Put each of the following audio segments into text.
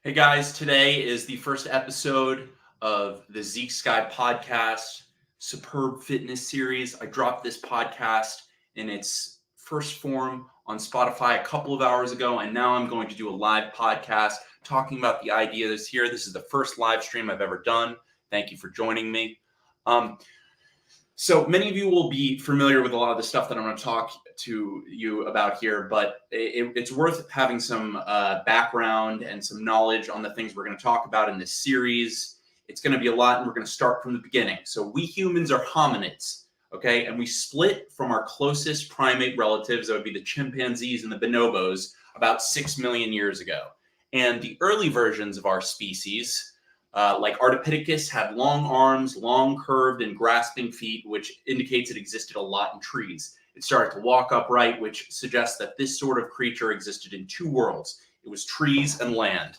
Hey guys, today is the first episode of the Zeke Sky Podcast Superb Fitness Series. I dropped this podcast in its first form on Spotify a couple of hours ago, and now I'm going to do a live podcast talking about the idea that's here. This is the first live stream I've ever done. Thank you for joining me. So many of you will be familiar with a lot of the stuff that I'm going to talk to you about here, but it's worth having some background and some knowledge on the things we're going to talk about in this series. It's going to be a lot, and we're going to start from the beginning. So we humans are hominids, okay? And we split from our closest primate relatives, that would be the chimpanzees and the bonobos, about 6 million years ago. And the early versions of our species, like Ardipithecus, had long arms, long curved and grasping feet, which indicates it existed a lot in trees. It started to walk upright, which suggests that this sort of creature existed in two worlds. It was trees and land.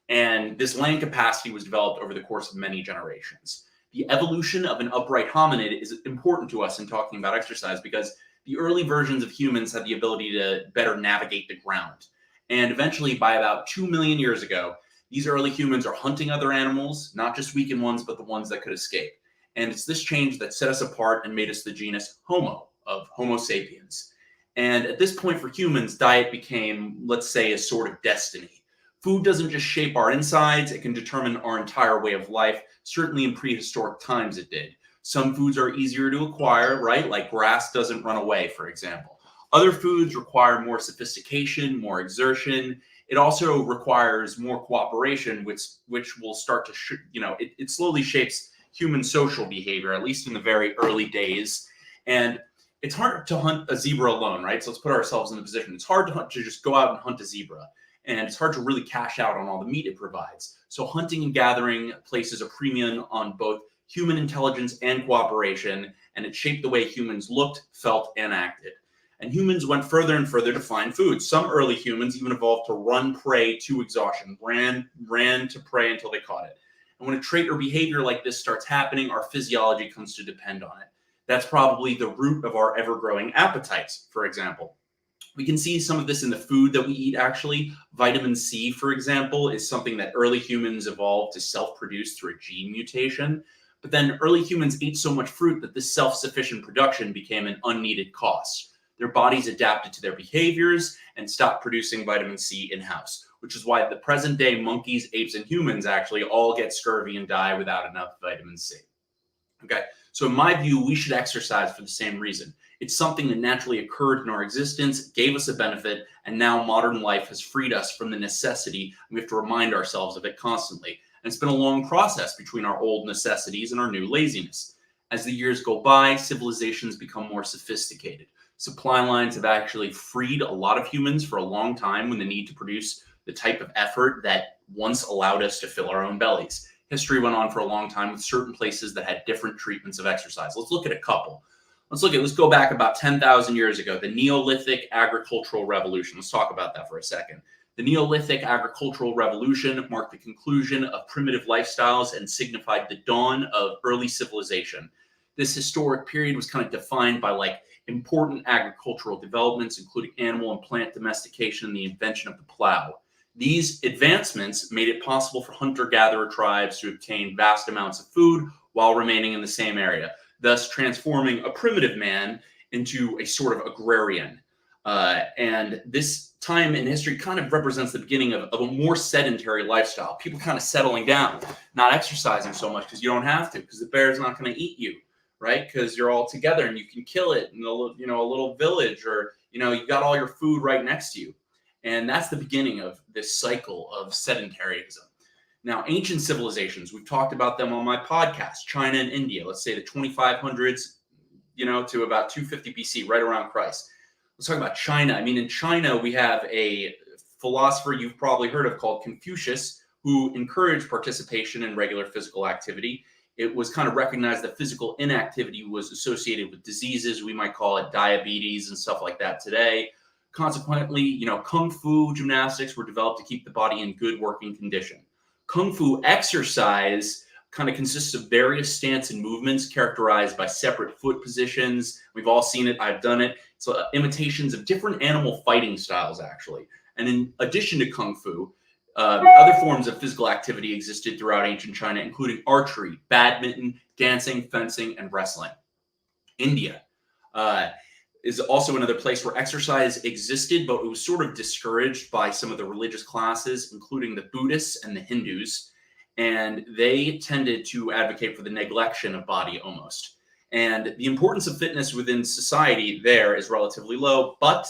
And this land capacity was developed over the course of many generations. The evolution of an upright hominid is important to us in talking about exercise because the early versions of humans had the ability to better navigate the ground. And eventually, by about 2 million years ago, these early humans are hunting other animals, not just weakened ones, but the ones that could escape. And it's this change that set us apart and made us the genus Homo, of Homo sapiens. And at this point for humans, diet became, let's say, a sort of destiny. Food doesn't just shape our insides, it can determine our entire way of life. Certainly in prehistoric times it did. Some foods are easier to acquire, right? Like grass doesn't run away, for example. Other foods require more sophistication, more exertion. It also requires more cooperation, which will start to, it slowly shapes human social behavior, at least in the very early days. And it's hard to hunt a zebra alone, right? So let's put ourselves in the position. It's hard to just go out and hunt a zebra. And it's hard to really cash out on all the meat it provides. So hunting and gathering places a premium on both human intelligence and cooperation, and it shaped the way humans looked, felt, and acted. And humans went further and further to find food. Some early humans even evolved to run prey to exhaustion, ran to prey until they caught it. And when a trait or behavior like this starts happening, our physiology comes to depend on it. That's probably the root of our ever-growing appetites, for example. We can see some of this in the food that we eat, actually. Vitamin C, for example, is something that early humans evolved to self-produce through a gene mutation. But then early humans ate so much fruit that this self-sufficient production became an unneeded cost. Their bodies adapted to their behaviors and stopped producing vitamin C in-house, which is why the present day monkeys, apes, and humans actually all get scurvy and die without enough vitamin C. Okay, so in my view, we should exercise for the same reason. It's something that naturally occurred in our existence, gave us a benefit, and now modern life has freed us from the necessity. We have to remind ourselves of it constantly. And it's been a long process between our old necessities and our new laziness. As the years go by, civilizations become more sophisticated. Supply lines have actually freed a lot of humans for a long time when the need to produce the type of effort that once allowed us to fill our own bellies. History went on for a long time with certain places that had different treatments of exercise. Let's look at a couple. Let's go back about 10,000 years ago, the Neolithic agricultural revolution. Let's talk about that for a second. The Neolithic agricultural revolution marked the conclusion of primitive lifestyles and signified the dawn of early civilization. This historic period was kind of defined by important agricultural developments, including animal and plant domestication and the invention of the plow. These advancements made it possible for hunter-gatherer tribes to obtain vast amounts of food while remaining in the same area, thus transforming a primitive man into a sort of agrarian. And this time in history kind of represents the beginning of a more sedentary lifestyle. People kind of settling down, not exercising so much because you don't have to, because the bear's not going to eat you, right? Because you're all together and you can kill it in a little village, or you got all your food right next to you. And that's the beginning of this cycle of sedentarism. Now, ancient civilizations, we've talked about them on my podcast, China and India, let's say the 2500s, to about 250 BC, right around Christ. Let's talk about China. I mean, in China, we have a philosopher you've probably heard of called Confucius, who encouraged participation in regular physical activity. It was kind of recognized that physical inactivity was associated with diseases. We might call it diabetes and stuff like that today. Consequently, Kung Fu gymnastics were developed to keep the body in good working condition. Kung Fu exercise kind of consists of various stance and movements characterized by separate foot positions. We've all seen it. I've done it. So imitations of different animal fighting styles, actually. And in addition to Kung Fu, Other forms of physical activity existed throughout ancient China, including archery, badminton, dancing, fencing, and wrestling. India is also another place where exercise existed, but it was sort of discouraged by some of the religious classes, including the Buddhists and the Hindus. And they tended to advocate for the neglection of body almost. And the importance of fitness within society there is relatively low, but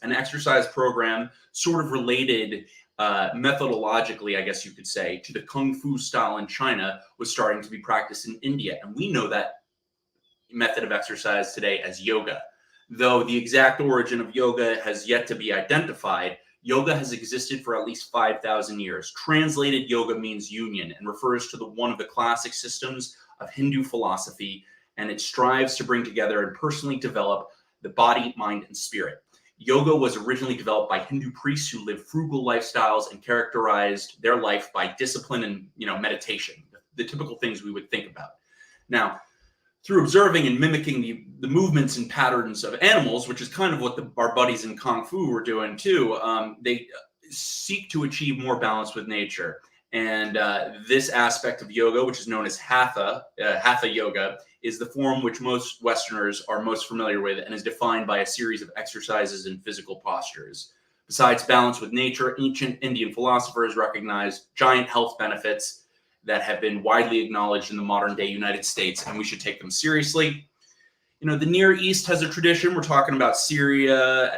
an exercise program sort of related methodologically, I guess you could say, to the Kung Fu style in China was starting to be practiced in India. And we know that method of exercise today as yoga. Though the exact origin of yoga has yet to be identified, yoga has existed for at least 5,000 years. Translated, yoga means union and refers to one of the classic systems of Hindu philosophy, and it strives to bring together and personally develop the body, mind, and spirit. Yoga was originally developed by Hindu priests who lived frugal lifestyles and characterized their life by discipline and meditation, the typical things we would think about. Now, through observing and mimicking the movements and patterns of animals, which is kind of what our buddies in Kung Fu were doing too, they seek to achieve more balance with nature. And this aspect of yoga, which is known as Hatha yoga, is the form which most Westerners are most familiar with and is defined by a series of exercises and physical postures. Besides balance with nature, ancient Indian philosophers recognized giant health benefits that have been widely acknowledged in the modern day United States, and we should take them seriously. The Near East has a tradition. We're talking about Syria,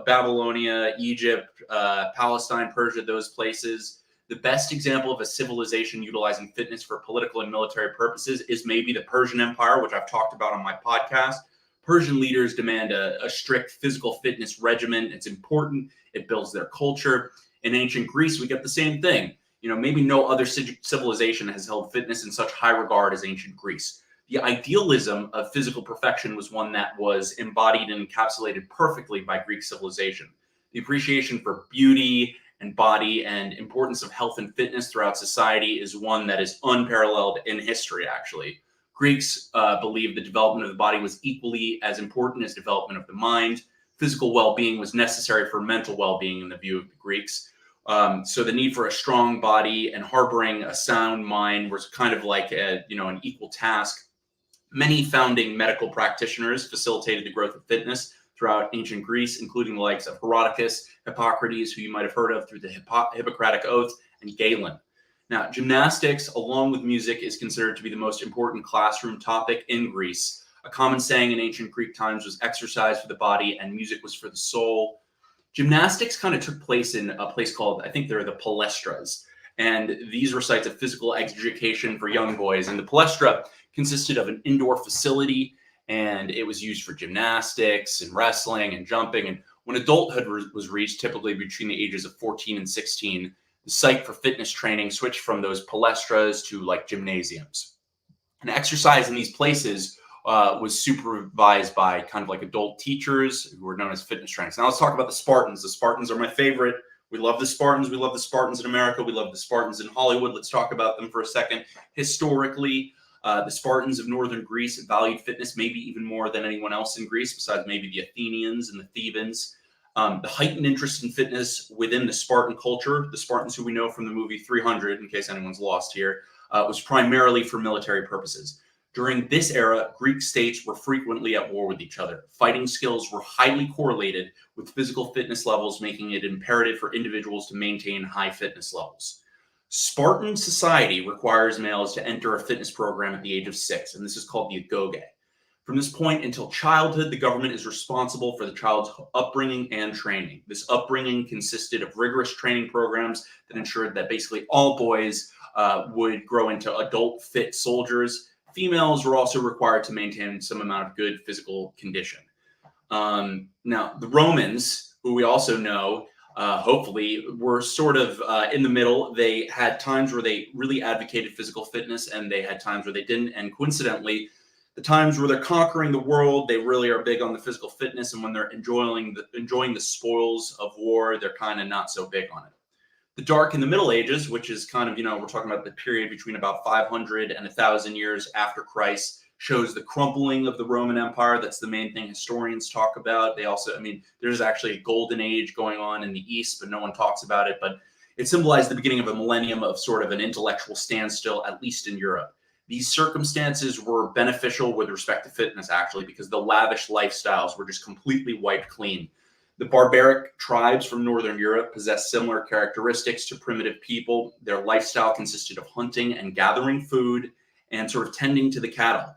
Babylonia, Egypt, Palestine, Persia, those places. The best example of a civilization utilizing fitness for political and military purposes is maybe the Persian Empire, which I've talked about on my podcast. Persian leaders demand a strict physical fitness regimen. It's important. It builds their culture. In ancient Greece, we get the same thing. Maybe no other civilization has held fitness in such high regard as ancient Greece. The idealism of physical perfection was one that was embodied and encapsulated perfectly by Greek civilization. The appreciation for beauty and body and importance of health and fitness throughout society is one that is unparalleled in history, actually. Greeks believed the development of the body was equally as important as development of the mind. Physical well-being was necessary for mental well-being in the view of the Greeks. So the need for a strong body and harboring a sound mind was kind of like an equal task. Many founding medical practitioners facilitated the growth of fitness throughout ancient Greece, including the likes of Herodotus, Hippocrates, who you might have heard of through the Hippocratic Oath, and Galen. Now, gymnastics, along with music, is considered to be the most important classroom topic in Greece. A common saying in ancient Greek times was exercise for the body and music was for the soul. Gymnastics kind of took place in a place called, I think they're the palestras. And these were sites of physical education for young boys. And the palestra consisted of an indoor facility, and it was used for gymnastics and wrestling and jumping. And when adulthood was reached, typically between the ages of 14 and 16, the site for fitness training switched from those palestras to like gymnasiums. And exercise in these places was supervised by kind of like adult teachers who were known as fitness trainers. Now let's talk about the Spartans. The Spartans are my favorite. We love the Spartans. We love the Spartans in America. We love the Spartans in Hollywood. Let's talk about them for a second. Historically, the Spartans of northern Greece valued fitness maybe even more than anyone else in Greece, besides maybe the Athenians and the Thebans. The heightened interest in fitness within the Spartan culture, the Spartans who we know from the movie 300, in case anyone's lost here, was primarily for military purposes. During this era, Greek states were frequently at war with each other. Fighting skills were highly correlated with physical fitness levels, making it imperative for individuals to maintain high fitness levels. Spartan society requires males to enter a fitness program at the age of 6, and this is called the agoge. From this point until childhood, the government is responsible for the child's upbringing and training. This upbringing consisted of rigorous training programs that ensured that basically all boys would grow into adult fit soldiers. Females were also required to maintain some amount of good physical condition. Now, the Romans, who we also know, hopefully, were sort of in the middle. They had times where they really advocated physical fitness, and they had times where they didn't. And coincidentally, the times where they're conquering the world, they really are big on the physical fitness. And when they're enjoying the spoils of war, they're kind of not so big on it. The Dark in the Middle Ages, which is kind of, we're talking about the period between about 500 and 1,000 years after Christ, shows the crumbling of the Roman Empire. That's the main thing historians talk about. They also, there's actually a golden age going on in the East, but no one talks about it. But it symbolized the beginning of a millennium of sort of an intellectual standstill, at least in Europe. These circumstances were beneficial with respect to fitness, actually, because the lavish lifestyles were just completely wiped clean. The barbaric tribes from Northern Europe possessed similar characteristics to primitive people. Their lifestyle consisted of hunting and gathering food and sort of tending to the cattle.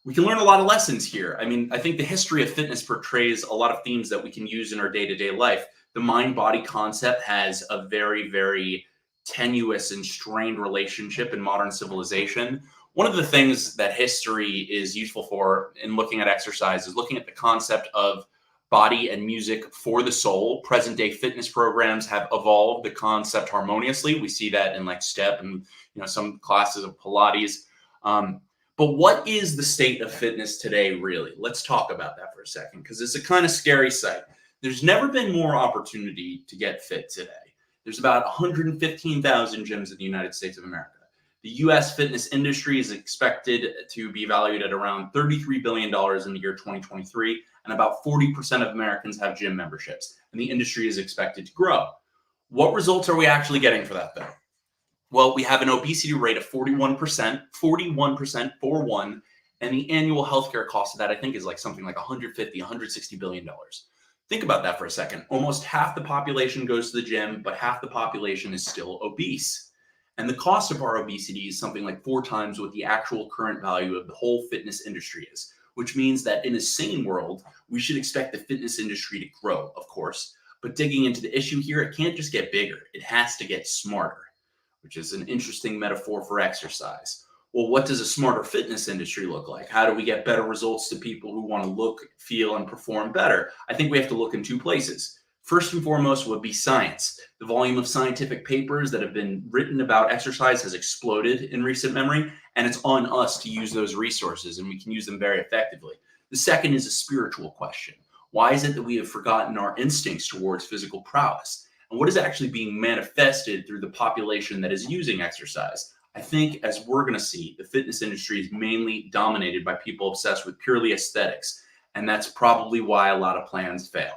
We can learn a lot of lessons here. I think the history of fitness portrays a lot of themes that we can use in our day-to-day life. The mind-body concept has a very, very tenuous and strained relationship in modern civilization. One of the things that history is useful for in looking at exercise is looking at the concept of body and music for the soul. Present-day fitness programs have evolved the concept harmoniously. We see that in like step and some classes of Pilates. But what is the state of fitness today, really? Let's talk about that for a second, because it's a kind of scary sight. There's never been more opportunity to get fit today. There's about 115,000 gyms in the United States of America. The U.S. fitness industry is expected to be valued at around $33 billion in the year 2023, and about 40% of Americans have gym memberships, and the industry is expected to grow. What results are we actually getting for that, though? Well, we have an obesity rate of 41%, 41, and the annual healthcare cost of that, I think, is like something like $150, $160 billion. Think about that for a second. Almost half the population goes to the gym, but half the population is still obese. And the cost of our obesity is something like 4 times what the actual current value of the whole fitness industry is, which means that in a sane world, we should expect the fitness industry to grow, of course. But digging into the issue here, it can't just get bigger. It has to get smarter, which is an interesting metaphor for exercise. Well, what does a smarter fitness industry look like? How do we get better results to people who want to look, feel, and perform better? I think we have to look in 2 places. First and foremost would be science. The volume of scientific papers that have been written about exercise has exploded in recent memory, and it's on us to use those resources, and we can use them very effectively. The second is a spiritual question. Why is it that we have forgotten our instincts towards physical prowess? And what is actually being manifested through the population that is using exercise? I think, as we're going to see, the fitness industry is mainly dominated by people obsessed with purely aesthetics, and that's probably why a lot of plans fail.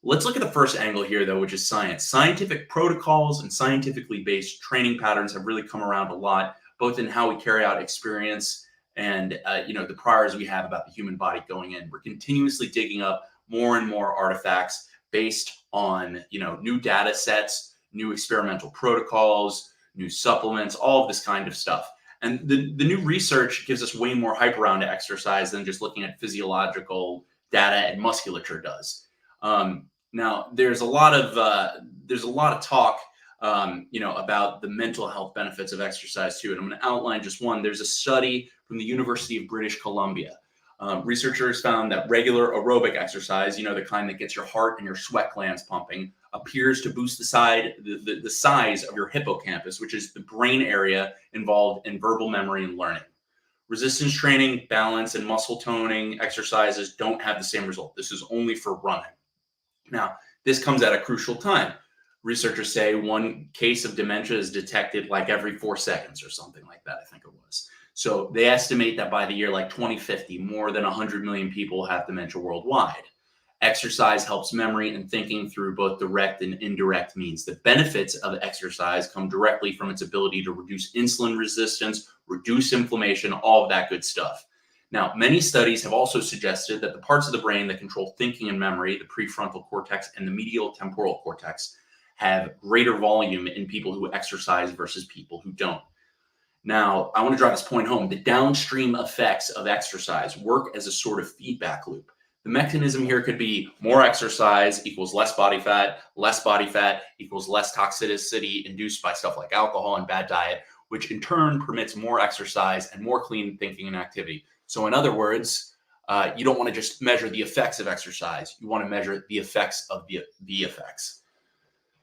Let's look at the first angle here, though, which is science. Scientific protocols and scientifically based training patterns have really come around a lot, both in how we carry out experience and the priors we have about the human body going in. We're continuously digging up more and more artifacts based on new data sets, new experimental protocols, new supplements, all of this kind of stuff. And the new research gives us way more hype around exercise than just looking at physiological data and musculature does. Now, there's a lot of talk, about the mental health benefits of exercise too, and I'm going to outline just one. There's a study from the University of British Columbia. Researchers found that regular aerobic exercise, the kind that gets your heart and your sweat glands pumping, appears to boost the size of your hippocampus, which is the brain area involved in verbal memory and learning. Resistance training, balance, and muscle toning exercises don't have the same result. This is only for running. Now, this comes at a crucial time. Researchers say one case of dementia is detected like every 4 seconds or something like that, I think it was. So they estimate that by the year like 2050, more than 100 million people have dementia worldwide. Exercise helps memory and thinking through both direct and indirect means. The benefits of exercise come directly from its ability to reduce insulin resistance, reduce inflammation, all of that good stuff. Now, many studies have also suggested that the parts of the brain that control thinking and memory, the prefrontal cortex and the medial temporal cortex, have greater volume in people who exercise versus people who don't. Now, I want to drive this point home. The downstream effects of exercise work as a sort of feedback loop. The mechanism here could be more exercise equals less body fat equals less toxicity induced by stuff like alcohol and bad diet, which in turn permits more exercise and more clean thinking and activity. So in other words, you don't want to just measure the effects of exercise. You want to measure the effects of the effects.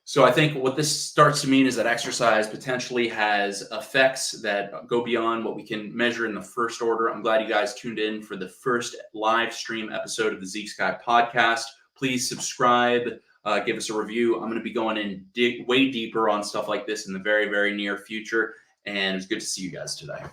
So I think what this starts to mean is that exercise potentially has effects that go beyond what we can measure in the first order. I'm glad you guys tuned in for the first live stream episode of the Zeke Sky Podcast. Please subscribe, give us a review. I'm going to be going in way deeper on stuff like this in the very, very near future. And it's good to see you guys today.